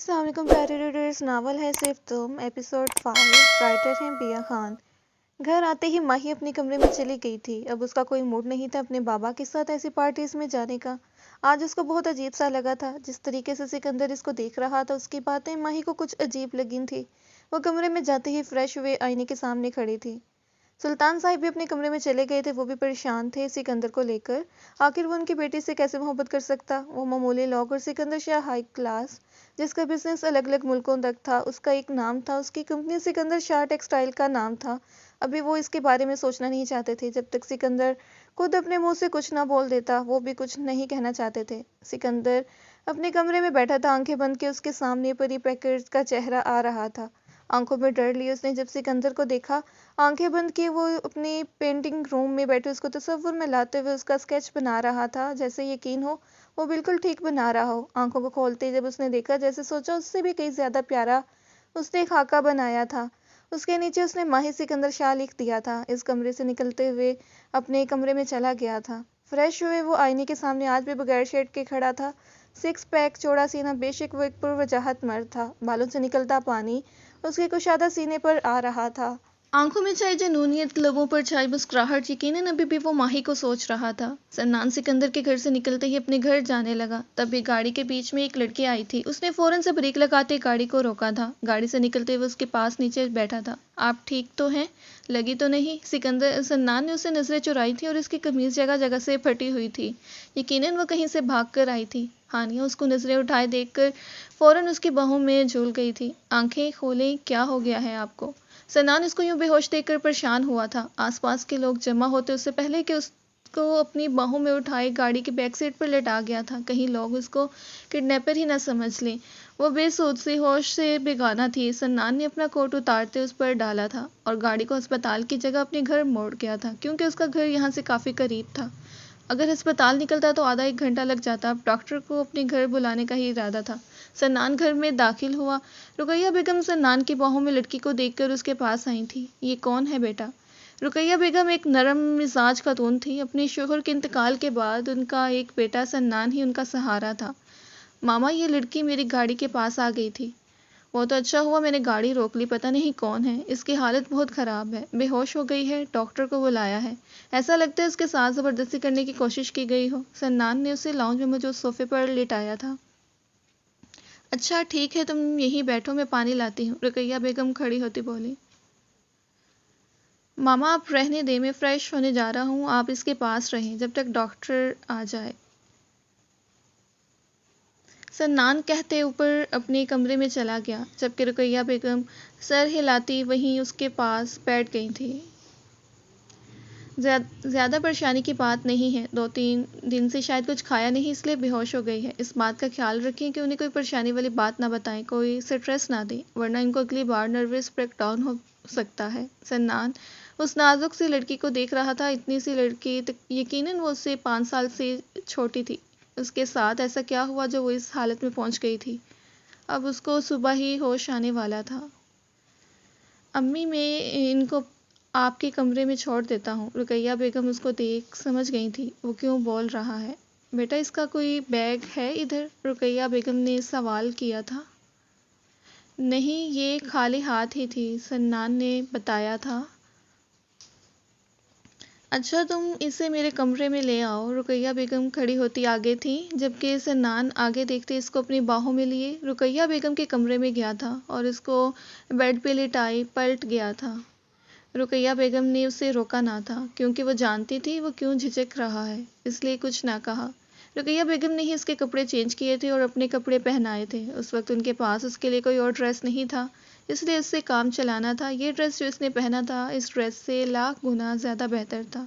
السلام علیکم پیارے ریڈرز، ناول ہے صرف تم، ایپیسوڈ 5۔ رائٹر ہیں بیا خان۔ گھر آتے ہی ماہی اپنے کمرے میں چلی گئی تھی۔ اب اس کا کوئی موڈ نہیں تھا اپنے بابا کے ساتھ ایسی پارٹیز میں جانے کا۔ آج اس کو بہت عجیب سا لگا تھا۔ جس طریقے سے سکندر اس کو دیکھ رہا تھا، اس کی باتیں ماہی کو کچھ عجیب لگی تھی۔ وہ کمرے میں جاتے ہی فریش ہوئے آئینے کے سامنے کھڑی تھی۔ سلطان صاحب بھی اپنے کمرے میں چلے گئے تھے، وہ بھی پریشان تھے سکندر کو لے کر۔ آخر وہ ان کی بیٹی سے کیسے محبت کر سکتا؟ وہ معمولی لوگ اور سکندر شاہ ہائی کلاس، جس کا بزنس الگ الگ ملکوں تک تھا۔ اس کا ایک نام تھا، اس کی کمپنی سکندر شاہ ٹیکسٹائل کا نام تھا۔ ابھی وہ اس کے بارے میں سوچنا نہیں چاہتے تھے۔ جب تک سکندر خود اپنے منہ سے کچھ نہ بول دیتا، وہ بھی کچھ نہیں کہنا چاہتے تھے۔ سکندر اپنے کمرے میں بیٹھا تھا، آنکھیں بند کے اس کے سامنے پری پیکرز کا چہرہ آ رہا تھا۔ آنکھوں میں ڈر لیے اس نے جب سکندر کو دیکھا۔ آنکھیں بند کیے وہ اپنی پینٹنگ روم میں بیٹھے اس کو تصور میں لاتے ہوئے اس کا اسکیچ بنا رہا تھا، جیسے یقین ہو وہ بالکل ٹھیک بنا رہا ہو۔ آنکھوں کو کھولتے جب اس نے دیکھا، جیسے سوچا اس سے بھی کہیں زیادہ پیارا اس نے خاکہ بنایا تھا۔ اس کے نیچے اس نے ماہی سکندر شاہ لکھ دیا تھا۔ اس کمرے سے نکلتے ہوئے اپنے کمرے میں چلا گیا تھا۔ فریش ہوئے وہ آئینے کے سامنے آج بھی بغیر شرٹ کے کھڑا تھا۔ سکس پیک، چوڑا سینہ، بے شک وہ ایک پروجاہت مرد تھا۔ بالوں سے نکلتا پانی اس کے کشادہ سینے پر آ رہا تھا۔ آنکھوں میں چھائی جنونیت، لبوں پر چھائی مسکراہٹ، یقیناً ابھی بھی وہ ماہی کو سوچ رہا تھا۔ سنان سکندر کے گھر سے نکلتے ہی اپنے گھر جانے لگا۔ تبھی گاڑی کے بیچ میں ایک لڑکی آئی تھی۔ اس نے فوراً سے بریک لگاتے گاڑی کو روکا تھا۔ گاڑی سے نکلتے ہوئے اس کے پاس نیچے بیٹھا تھا۔ آپ ٹھیک تو ہیں؟ لگی تو نہیں؟ سنان نے اسے نظریں چرائی تھی اور اس کی قمیض جگہ جگہ سے پھٹی ہوئی تھی۔ یقیناً وہ کہیں سے بھاگ کر آئی تھی۔ ہانیہ اس کو نظریں اٹھائے دیکھ کر فوراً اس کی باہوں میں جھول گئی تھی۔ آنکھیں کھولیں، کیا ہو گیا ہے آپ کو؟ سنان اس کو یوں بے ہوش دیکھ کر پریشان ہوا تھا۔ آس پاس کے لوگ جمع ہوتے اس سے پہلے کہ اس کو اپنی باہوں میں اٹھائے گاڑی کے بیک سیٹ پر لٹا گیا تھا۔ کہیں لوگ اس کو کڈنیپر ہی نہ سمجھ لیں۔ وہ بے سوچ سے ہوش سے بیگانہ تھی۔ سنان نے اپنا کوٹ اتارتے اس پر ڈالا تھا اور گاڑی کو ہسپتال کی جگہ اپنے گھر موڑ گیا تھا، کیونکہ اس کا گھر یہاں سے کافی قریب تھا۔ اگر ہسپتال نکلتا تو آدھا ایک گھنٹہ لگ جاتا۔ اب ڈاکٹر کو اپنے گھر بلانے کا ہی ارادہ تھا۔ سنان گھر میں داخل ہوا۔ رقیہ بیگم سنان کی باہوں میں لڑکی کو دیکھ کر اس کے پاس آئی تھی۔ یہ کون ہے بیٹا؟ رقیہ بیگم ایک نرم مزاج خاتون تھی۔ اپنے شوہر کے انتقال کے بعد ان کا ایک بیٹا سنان ہی ان کا سہارا تھا۔ ماما، یہ لڑکی میری گاڑی کے پاس آ گئی تھی۔ وہ تو اچھا ہوا میں نے گاڑی روک لی، پتہ نہیں کون ہے، اس کی حالت بہت خراب ہے، بے ہوش ہو گئی ہے، ڈاکٹر کو بلایا ہے، ایسا لگتا ہے اس کے ساتھ زبردستی کرنے کی کوشش کی گئی ہو۔ سنان نے اسے لاؤنج میں موجود صوفے پر لٹایا تھا۔ اچھا ٹھیک ہے، تم یہیں بیٹھو، میں پانی لاتی ہوں، رقیہ بیگم کھڑی ہوتی بولی۔ ماما آپ رہنے دیں، میں فریش ہونے جا رہا ہوں، آپ اس کے پاس رہیں جب تک ڈاکٹر آ جائے۔ سنان کہتے اوپر اپنے کمرے میں چلا گیا، جبکہ رقیہ بیگم سر ہلاتی وہیں اس کے پاس بیٹھ گئی تھی۔ زیادہ پریشانی کی بات نہیں ہے، 2-3 دن سے شاید کچھ کھایا نہیں، اس لیے بے ہوش ہو گئی ہے۔ اس بات کا خیال رکھیں کہ انہیں کوئی پریشانی والی بات نہ بتائیں، کوئی سٹریس نہ دیں، ورنہ ان کو اگلی بار نروس بریک ڈاؤن ہو سکتا ہے۔ سنان اس نازک سی لڑکی کو دیکھ رہا تھا۔ اتنی سی لڑکی، یقیناً وہ اس سے 5 سال سے چھوٹی تھی۔ اس کے ساتھ ایسا کیا ہوا جو وہ اس حالت میں پہنچ گئی تھی؟ اب اس کو صبح ہی ہوش آنے والا تھا۔ امی، میں ان کو آپ کے کمرے میں چھوڑ دیتا ہوں۔ رقیہ بیگم اس کو دیکھ سمجھ گئی تھی وہ کیوں بول رہا ہے۔ بیٹا اس کا کوئی بیگ ہے ادھر؟ رقیہ بیگم نے سوال کیا تھا۔ نہیں، یہ خالی ہاتھ ہی تھی، سنان نے بتایا تھا۔ اچھا تم اسے میرے کمرے میں لے آؤ۔ رقیہ بیگم کھڑی ہوتی آگے تھیں، جبکہ سنان آگے دیکھتے اس کو اپنی باہوں میں لیے رقیہ بیگم کے کمرے میں گیا تھا اور اس کو بیڈ پہ لٹائے پلٹ گیا تھا۔ رقیہ بیگم نے اسے روکا نہ تھا، کیونکہ وہ جانتی تھی وہ کیوں جھجک رہا ہے، اس لیے کچھ نہ کہا۔ رقیہ بیگم نے ہی اس کے کپڑے چینج کیے تھے اور اپنے کپڑے پہنائے تھے۔ اس وقت ان کے پاس اس کے لیے کوئی اور ڈریس نہیں تھا، اس لیے اس سے کام چلانا تھا۔ یہ ڈریس جو اس نے پہنا تھا اس ڈریس سے لاکھ گنا زیادہ بہتر تھا۔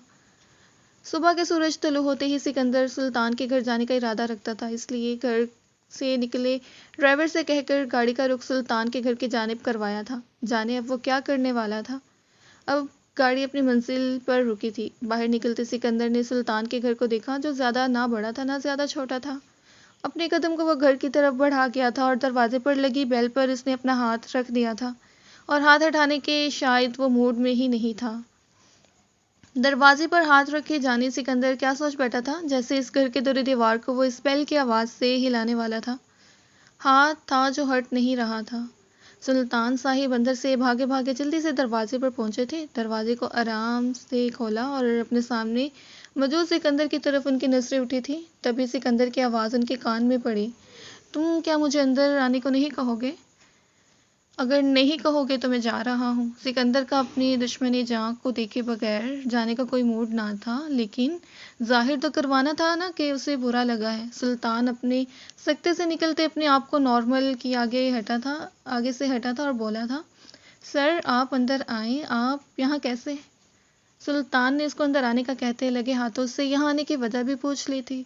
صبح کے سورج طلوع ہوتے ہی سکندر سلطان کے گھر جانے کا ارادہ رکھتا تھا، اس لیے گھر سے نکلے ڈرائیور سے کہہ کر گاڑی کا رخ سلطان کے گھر کی جانب کروایا تھا۔ جانے اب وہ کیا کرنے والا تھا۔ اب گاڑی اپنی منزل پر رکی تھی۔ باہر نکلتے سکندر نے سلطان کے گھر کو دیکھا، جو زیادہ نہ بڑا تھا نہ زیادہ چھوٹا تھا۔ اپنے قدم کو وہ گھر کی طرف بڑھا گیا تھا اور دروازے پر لگی بیل پر اس نے اپنا ہاتھ رکھ دیا تھا، اور ہاتھ ہٹانے کے شاید وہ موڈ میں ہی نہیں تھا۔ دروازے پر ہاتھ رکھے جانے سکندر کیا سوچ بیٹھا تھا، جیسے اس گھر کے دور دیوار کو وہ اس بیل کی آواز سے ہلانے والا تھا۔ ہاتھ تھا جو ہٹ نہیں رہا تھا۔ سلطان صاحب اندر سے بھاگے بھاگے جلدی سے دروازے پر پہنچے تھے، دروازے کو آرام سے کھولا اور اپنے سامنے موجود سکندر کی طرف ان کی نظریں اٹھی تھی۔ تبھی سکندر کی آواز ان کے کان میں پڑی، تم کیا مجھے اندر آنے کو نہیں کہو گے؟ اگر نہیں کہو گے تو میں جا رہا ہوں۔ سکندر کا اپنی دشمنی جاں کو دیکھے بغیر جانے کا کوئی موڈ نہ تھا، لیکن ظاہر تو کروانا تھا نا کہ اسے برا لگا ہے۔ سلطان اپنے سکتے سے نکلتے اپنے آپ کو نارمل کی آگے سے ہٹا تھا اور بولا تھا، سر آپ اندر آئیں، آپ یہاں کیسے؟ سلطان نے اس کو اندر آنے کا کہتے لگے ہاتھوں سے یہاں آنے کی وجہ بھی پوچھ لی تھی۔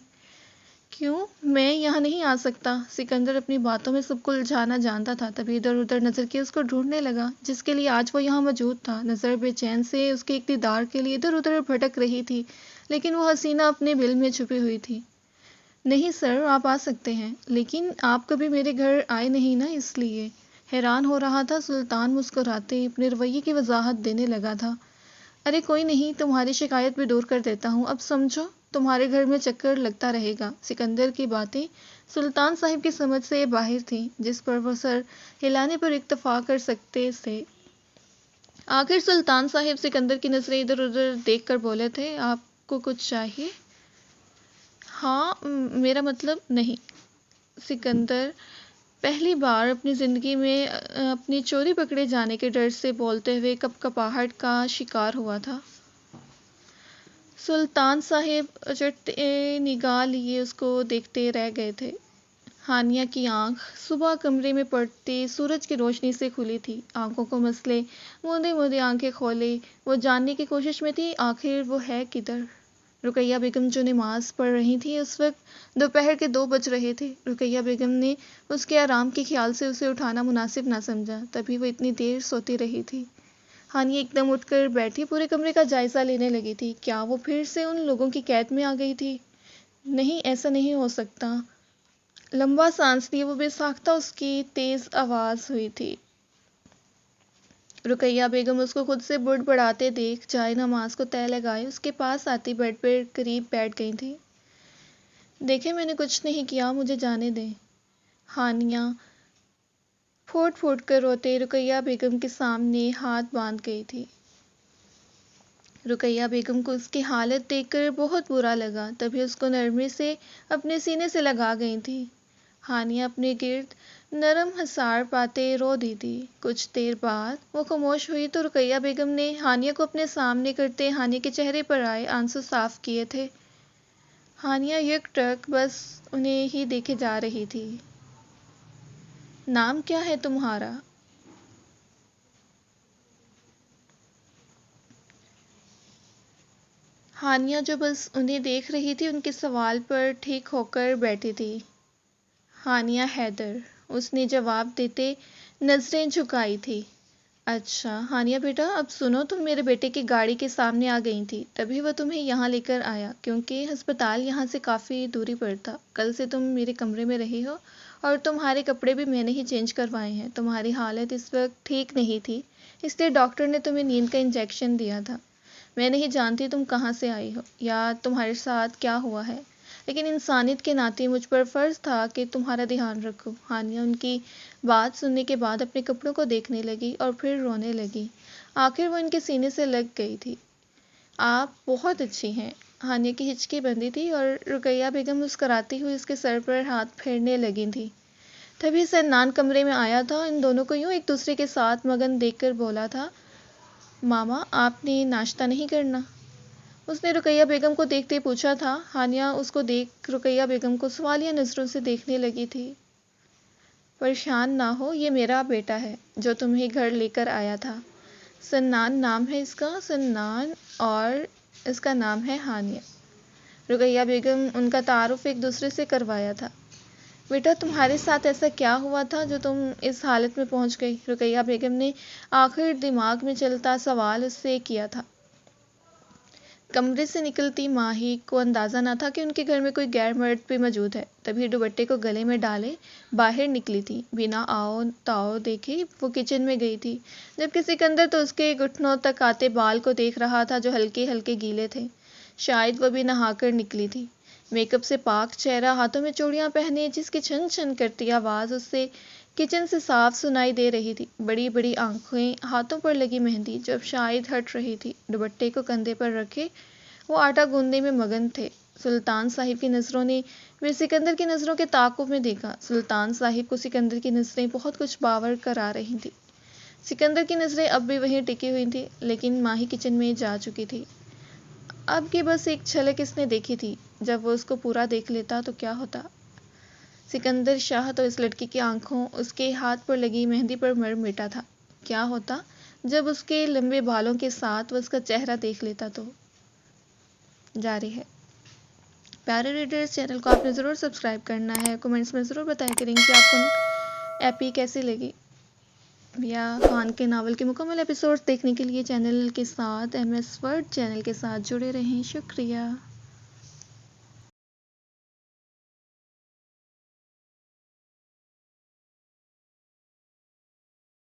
کیوں؟ میں یہاں نہیں آ سکتا۔ سکندر اپنی باتوں میں سب کو الجھانا جانتا تھا، تبھی ادھر ادھر نظر کے اس کو ڈھونڈنے لگا جس کے لیے آج وہ یہاں موجود تھا۔ نظر بے چین سے اس کے ایک دیدار کے لیے ادھر ادھر بھٹک رہی تھی، لیکن وہ حسینہ اپنے بل میں چھپی ہوئی تھی۔ نہیں سر، آپ آ سکتے ہیں، لیکن آپ کبھی میرے گھر آئے نہیں نا، اس لیے۔ حیران ہو رہا تھا سلطان، مسکراتے اپنے رویے کی وضاحت دینے لگا تھا۔ ارے کوئی نہیں، تمہاری شکایت بھی دور کر دیتا ہوں، اب سمجھو تمہارے گھر میں چکر لگتا رہے گا۔ سکندر کی باتیں سلطان صاحب کی سمجھ سے باہر تھیں، جس پر وہ سر ہلانے پر اکتفا کر سکتے تھے۔ آخر سلطان صاحب سکندر کی نظریں ادھر ادھر دیکھ کر بولے تھے، آپ کو کچھ چاہیے؟ ہاں، میرا مطلب نہیں۔ سکندر پہلی بار اپنی زندگی میں اپنی چوری پکڑے جانے کے ڈر سے بولتے ہوئے کپکپاہٹ کا شکار ہوا تھا۔ سلطان صاحب چٹتے نگاہ لیے اس کو دیکھتے رہ گئے تھے۔ ہانیہ کی آنکھ صبح کمرے میں پڑتے سورج کی روشنی سے کھلی تھی۔ آنکھوں کو مسلے موندے موندے آنکھیں کھولے وہ جاننے کی کوشش میں تھی آخر وہ ہے کدھر۔ رقیہ بیگم جو نماز پڑھ رہی تھی، اس وقت دوپہر کے 2 بج رہے تھے۔ رقیہ بیگم نے اس کے آرام کے خیال سے اسے اٹھانا مناسب نہ سمجھا، تبھی وہ اتنی دیر سوتی رہی تھی۔ ہانیہ ایک دم اٹھ کر بیٹھی پورے کمرے کا جائزہ لینے لگی تھی۔ کیا وہ پھر سے ان لوگوں کی قید میں آ گئی تھی؟ نہیں، ایسا نہیں ہو سکتا۔ لمبا سانس لیے وہ بے ساختہ اس کی تیز آواز ہوئی تھی۔ رقیہ بیگم اس کو خود سے بڑبڑاتے دیکھ جائے نماز کو تہہ لگائے اس کے پاس آتی بیڈ پر قریب بیٹھ گئی تھی۔ دیکھیں میں نے کچھ نہیں کیا، مجھے جانے دیں۔ ہانیہ پھوٹ پھوٹ کر روتے رقیہ بیگم کے سامنے ہاتھ باندھ گئی تھی۔ رقیہ بیگم کو اس کی حالت دیکھ کر بہت برا لگا، تبھی اس کو نرمی سے اپنے سینے سے لگا گئی تھی۔ ہانیہ اپنے گرد نرم حصار پاتے رو دی تھی۔ کچھ دیر بعد وہ خاموش ہوئی تو رقیہ بیگم نے ہانیہ کو اپنے سامنے کرتے ہانیہ کے چہرے پر آئے آنسو صاف کیے تھے۔ ہانیہ یک ٹک بس انہیں ہی دیکھے جا رہی تھی۔ نام کیا ہے تمہارا؟ ہانیہ جو بس انہیں دیکھ رہی تھی، ان کے سوال پر ٹھیک ہو کر بیٹھی تھی۔ ہانیہ حیدر، اس نے جواب دیتے نظریں جھکائی تھی۔ اچھا ہانیہ بیٹا، اب سنو، تم میرے بیٹے کی گاڑی کے سامنے آ گئی تھی، تبھی وہ تمہیں یہاں لے کر آیا، کیونکہ ہسپتال یہاں سے کافی دوری پر تھا۔ کل سے تم میرے کمرے میں رہی ہو اور تمہارے کپڑے بھی میں نے ہی چینج کروائے ہیں۔ تمہاری حالت اس وقت ٹھیک نہیں تھی، اس لیے ڈاکٹر نے تمہیں نیند کا انجیکشن دیا تھا۔ میں نہیں جانتی تم کہاں سے آئی ہو یا تمہارے ساتھ کیا ہوا ہے، لیکن انسانیت کے ناطے مجھ پر فرض تھا کہ تمہارا دھیان رکھوں۔ ہانیہ ان کی بات سننے کے بعد اپنے کپڑوں کو دیکھنے لگی اور پھر رونے لگی۔ آخر وہ ان کے سینے سے لگ گئی تھی۔ آپ بہت اچھی ہیں۔ ہانیہ کی ہچکی بندھی تھی اور رقیہ بیگم مسکراتی ہوئی اس کے سر پر ہاتھ پھیرنے لگی تھی۔ تبھی سنان کمرے میں آیا تھا، ان دونوں کو یوں ایک دوسرے کے ساتھ مگن دیکھ کر بولا تھا، ماما آپ نے ناشتہ نہیں کرنا؟ اس نے رقیہ بیگم کو دیکھتے پوچھا تھا۔ ہانیہ اس کو دیکھ رقیہ بیگم کو سوالیہ نظروں سے دیکھنے لگی تھی۔ پریشان نہ ہو، یہ میرا بیٹا ہے جو تمہیں گھر لے کر آیا تھا۔ سنان نام ہے اس کا، سنان، اور اس کا نام ہے ہانیہ۔ رقیہ بیگم ان کا تعارف ایک دوسرے سے کروایا تھا۔ بیٹا تمہارے ساتھ ایسا کیا ہوا تھا جو تم اس حالت میں پہنچ گئی؟ رقیہ بیگم نے آخر دماغ میں چلتا سوال اس سے کیا تھا۔ کمرے سے نکلتی ماہی کو اندازہ نہ تھا کہ ان کے گھر میں کوئی غیر مرد بھی موجود ہے، تبھی دوپٹے کو گلے میں ڈالے باہر نکلی تھی۔ بنا آؤ تاؤ دیکھے وہ کچن میں گئی تھی، جبکہ سکندر تو اس کے گھٹنوں تک آتے بال کو دیکھ رہا تھا جو ہلکے ہلکے گیلے تھے۔ شاید وہ بھی نہا کر نکلی تھی۔ میک اپ سے پاک چہرہ، ہاتھوں میں چوڑیاں پہنے، جس کی چھن چھن کرتی آواز اس سے کچن سے صاف سنائی دے رہی تھی، بڑی بڑی آنکھیں، ہاتھوں پر لگی مہندی جب شاید ہٹ رہی تھی، دوپٹے کو کندھے پر رکھے وہ آٹا گوندنے میں مگن تھے۔ سلطان صاحب کی نظروں نے میر سکندر کی نظروں کے تعاقب میں دیکھا۔ سلطان صاحب کو سکندر کی نظریں بہت کچھ باور کرا رہی تھیں۔ سکندر کی نظریں اب بھی وہیں ٹکی ہوئی تھیں، لیکن ماہی کچن میں جا چکی تھی۔ اب کی بس ایک جھلک اس نے دیکھی تھی، جب وہ اس کو پورا دیکھ لیتا تو کیا ہوتا؟ سکندر شاہ تو اس لڑکی کی آنکھوں، اس کے ہاتھ پر لگی مہندی پر مر مٹا تھا۔ کیا ہوتا جب اس کے لمبے بالوں کے ساتھ وہ اس کا چہرہ دیکھ لیتا تو؟ جاری ہے۔ پیارے ریڈرز، چینل کو آپ نے ضرور سبسکرائب کرنا ہے، کومنٹس میں ضرور بتایا کریں کہ آپ کو ایپی کیسی لگی۔ بیا خان کے ناول کے مکمل ایپیسوڈز دیکھنے کے لیے چینل کے ساتھ MS ورڈ چینل کے ساتھ جڑے رہیں۔ شکریہ۔